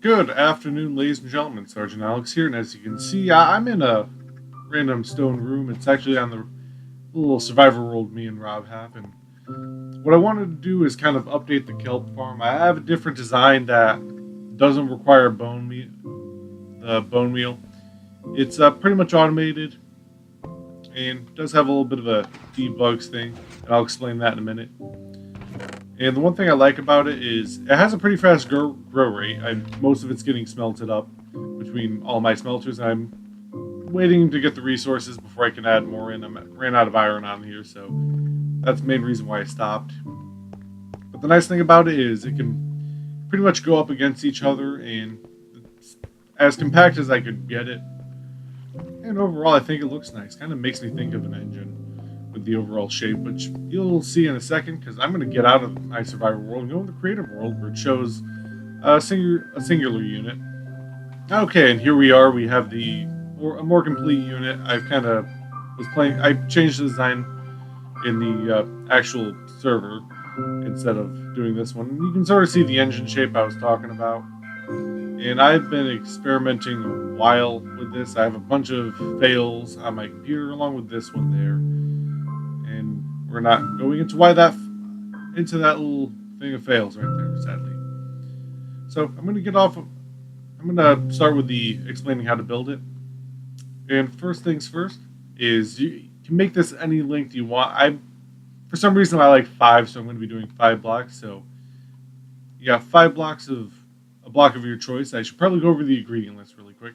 Good afternoon, ladies and gentlemen. Sergeant Alex here, and as you can see, I'm in a random stone room. It's actually on the little survivor world me and Rob have, and what I wanted to do is kind of update the kelp farm. I have a different design that doesn't require the bone meal. It's pretty much automated and does have a little bit of a debugs thing, and I'll explain that in a minute. And the one thing I like about it is it has a pretty fast grow rate. Most of it's getting smelted up between all my smelters. I'm waiting to get the resources before I can add more in. I ran out of iron on here, so that's the main reason why I stopped. But the nice thing about it is it can pretty much go up against each other, and it's as compact as I could get it. And overall, I think it looks nice. Kind of makes me think of an engine with the overall shape, which you'll see in a second because I'm going to get out of my survival world and go into the creative world where it shows a singular unit. Okay, and here we are. We have a more complete unit. I've kind of was playing. I changed the design in the actual server instead of doing this one. And you can sort of see the engine shape I was talking about. And I've been experimenting a while with this. I have a bunch of fails on my computer along with this one there. And we're not going into that little thing of fails right there, sadly. So I'm gonna get off. I'm gonna start with the explaining how to build it. And first things first is you can make this any length you want. For some reason I like 5, so I'm going to be doing 5 blocks. So you got 5 blocks of a block of your choice. I should probably go over the ingredient list really quick.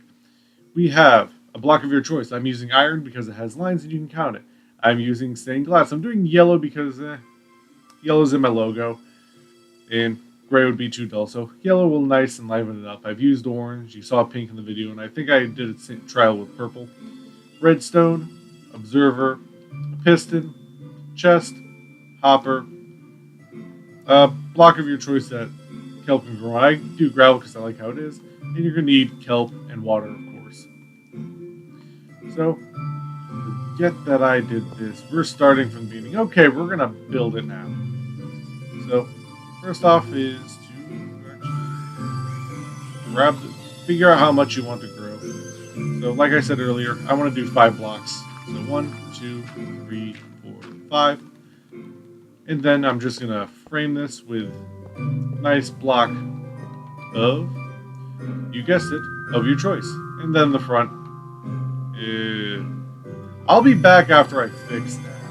We have a block of your choice. I'm using iron because it has lines and you can count it. I'm using stained glass. I'm doing yellow because yellow's in my logo, and gray would be too dull. So yellow will nice and liven it up. I've used orange. You saw pink in the video, and I think I did a trial with purple. Redstone, observer, a piston, chest, hopper, a block of your choice that kelp can grow on. I do gravel because I like how it is. And you're going to need kelp and water, of course. So, forget that I did this. We're starting from the beginning. Okay, we're going to build it now. So, first off is to actually figure out how much you want to grow. So, like I said earlier, I want to do 5 blocks. So, 1, 2, 3, 4, 5. And then I'm just going to frame this with a nice block of, you guessed it, of your choice. And then the front. I'll be back after I fix that.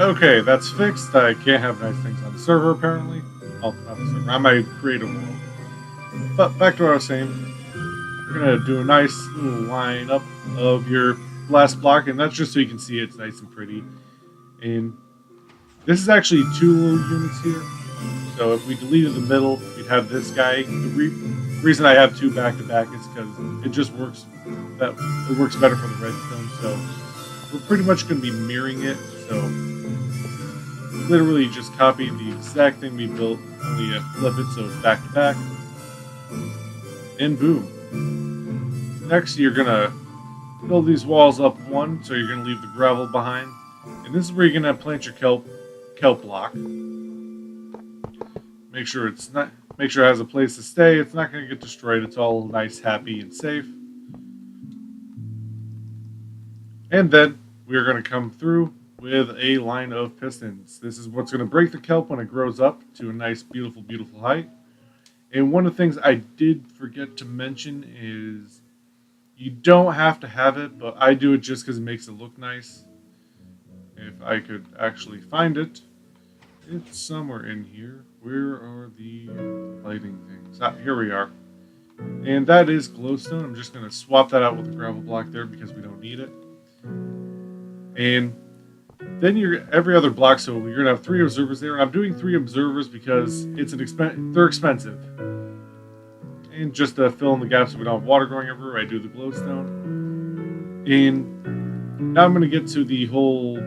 Okay, that's fixed. I can't have nice things on the server, apparently. Oh, not the server. On my creative world. But back to what I was saying. We're going to do a nice little line up of your last block, and that's just so you can see it's nice and pretty. And this is actually 2 little units here. So if we deleted the middle, we'd have this guy. The reason I have 2 back to back is because it just works. It works better for the redstone. So we're pretty much going to be mirroring it. So literally just copy the exact thing we built, only flip it so it's back to back. And boom. Next, you're going to build these walls up 1, so you're going to leave the gravel behind. And this is where you're going to plant your kelp block. Make sure it has a place to stay. It's not going to get destroyed. It's all nice, happy, and safe. And then we're going to come through with a line of pistons. This is what's going to break the kelp when it grows up to a nice, beautiful, beautiful height. And one of the things I did forget to mention is you don't have to have it, but I do it just because it makes it look nice. If I could actually find it, it's somewhere in here. Where are the lighting things? Here we are. And that is glowstone. I'm just going to swap that out with the gravel block there because we don't need it. And then every other block, so you're going to have 3 observers there. I'm doing 3 observers because they're expensive. And just to fill in the gaps so we don't have water going everywhere, I do the glowstone. And now I'm going to get to the whole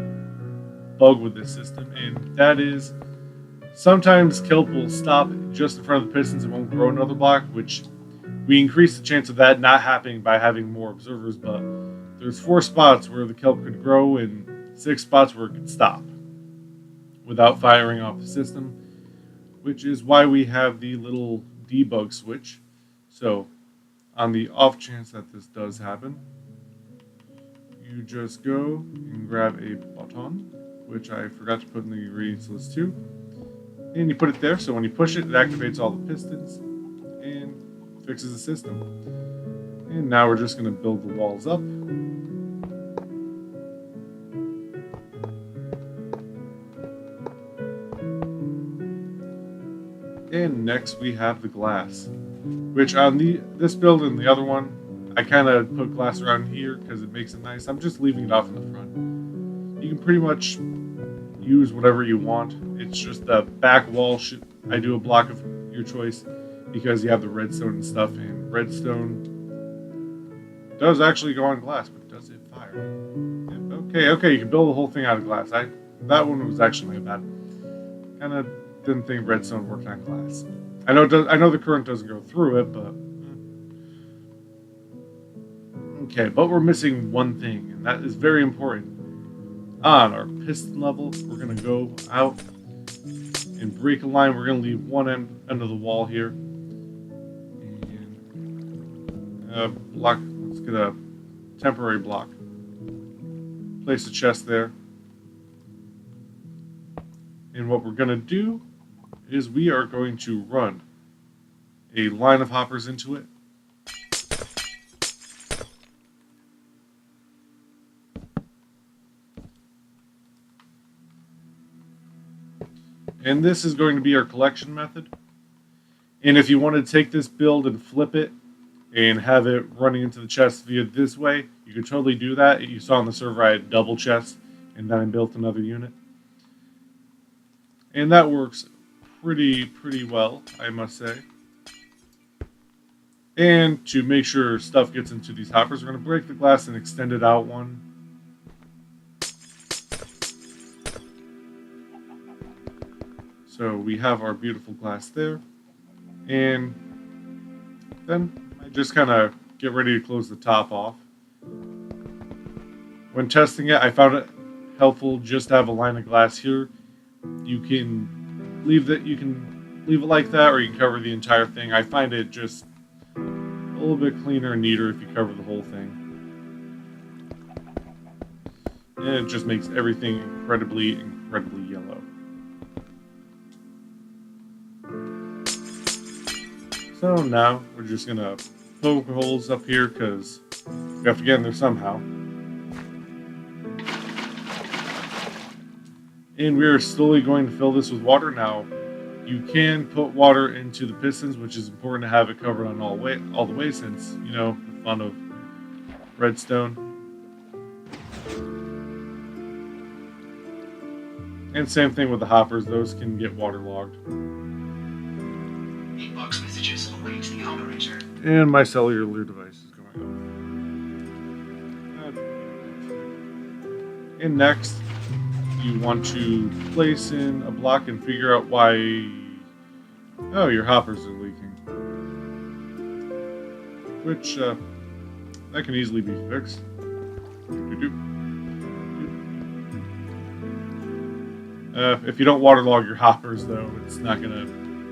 bug with this system, and that is sometimes kelp will stop just in front of the pistons and won't grow another block, which we increase the chance of that not happening by having more observers, but there's 4 spots where the kelp could grow and 6 spots where it could stop without firing off the system. which is why we have the little debug switch. So on the off chance that this does happen, you just go and grab a button, which I forgot to put in the ingredients list too, and you put it there. So when you push it, it activates all the pistons and fixes the system. And now we're just going to build the walls up. And next we have the glass, which on this build and the other one, I kind of put glass around here because it makes it nice. I'm just leaving it off in the front. You can pretty much use whatever you want. It's just the back wall. I do a block of your choice because you have the redstone and stuff, and redstone does actually go on glass, but does it fire? Yep, okay, you can build the whole thing out of glass. That one was actually my bad. Kind of didn't think redstone worked on glass. I know the current doesn't go through it, but okay. But we're missing one thing, and that is very important. On our piston level, we're gonna go out and break a line. We're gonna leave one end of the wall here, and block. Let's get a temporary block. Place a chest there, and what we're gonna do is we are going to run a line of hoppers into it. And this is going to be our collection method. And if you want to take this build and flip it and have it running into the chest via this way, you could totally do that. You saw on the server I had double chests, and then I built another unit. And that works pretty well, I must say. And to make sure stuff gets into these hoppers, we're going to break the glass and extend it out one. So we have our beautiful glass there. And then I just kind of get ready to close the top off. When testing it, I found it helpful just to have a line of glass here. You can leave it like that, or you can cover the entire thing. I find it just a little bit cleaner and neater if you cover the whole thing. And it just makes everything incredibly yellow. So now we're just gonna poke holes up here because we have to get in there somehow. And we are slowly going to fill this with water. Now, you can put water into the pistons, which is important to have it covered on all the way, since, you know, the fun of redstone. And same thing with the hoppers; those can get waterlogged. Inbox messages await the operator. And my cellular device is going off. And next, you want to place in a block and figure out why, oh, your hoppers are leaking. Which, that can easily be fixed. If you don't waterlog your hoppers, though, it's not going to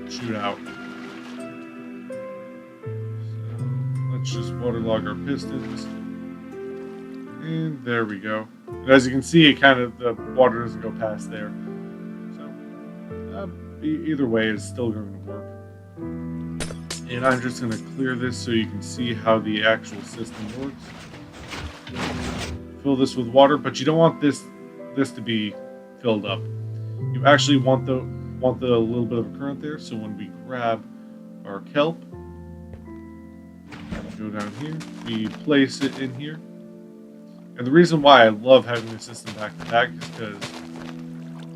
shoot out. So, let's just waterlog our pistons. And there we go. And as you can see, the water doesn't go past there. So either way, it's still going to work. And I'm just going to clear this so you can see how the actual system works. Fill this with water, but you don't want this to be filled up. You actually want the little bit of a current there. So when we grab our kelp, go down here, we place it in here. And the reason why I love having the system back to back is because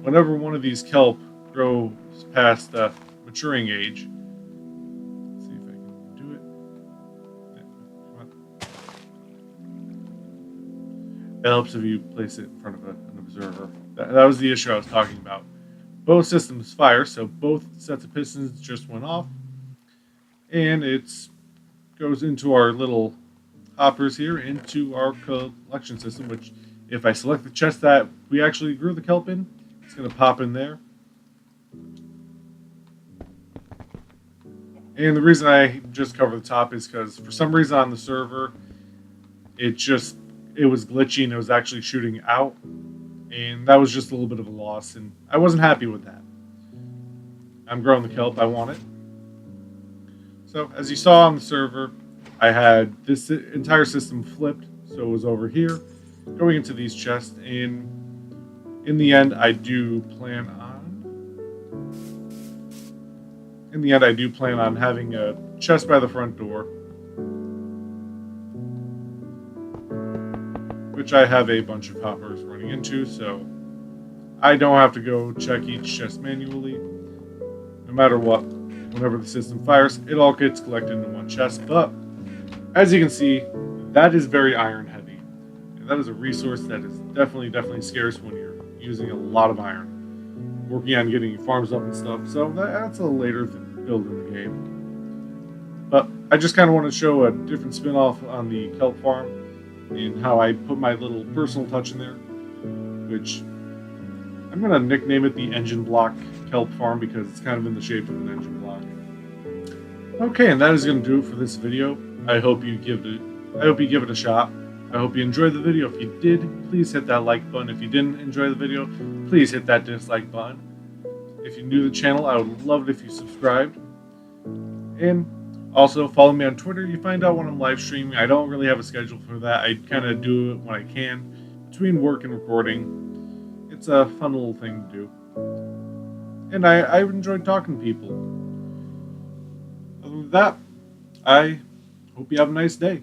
whenever one of these kelp grows past maturing age, let's see if I can do it. Yeah, come on. It helps if you place it in front of an observer. That was the issue I was talking about. Both systems fire, so both sets of pistons just went off, and it goes into our little hoppers here into our collection system, which if I select the chest that we actually grew the kelp in, it's going to pop in there. And the reason I just cover the top is because for some reason on the server, it was glitchy and it was actually shooting out, and that was just a little bit of a loss, and I wasn't happy with that. I'm growing the kelp I wanted. So as you saw on the server, I had this entire system flipped, so it was over here, going into these chests, and in the end, I do plan on having a chest by the front door, which I have a bunch of hoppers running into, so I don't have to go check each chest manually. No matter what, whenever the system fires, it all gets collected into one chest. But as you can see, that is very iron heavy. And that is a resource that is definitely scarce when you're using a lot of iron, working on getting your farms up and stuff. So that's a later build in the game. But I just kind of want to show a different spin-off on the kelp farm and how I put my little personal touch in there, which I'm going to nickname it the engine block kelp farm because it's kind of in the shape of an engine block. Okay, and that is going to do it for this video. I hope you give it a shot. I hope you enjoyed the video. If you did, please hit that like button. If you didn't enjoy the video, please hit that dislike button. If you're new to the channel, I would love it if you subscribed. And also follow me on Twitter. You find out when I'm live streaming. I don't really have a schedule for that. I kind of do it when I can between work and recording. It's a fun little thing to do. And I enjoyed talking to people. Other than that, I hope you have a nice day.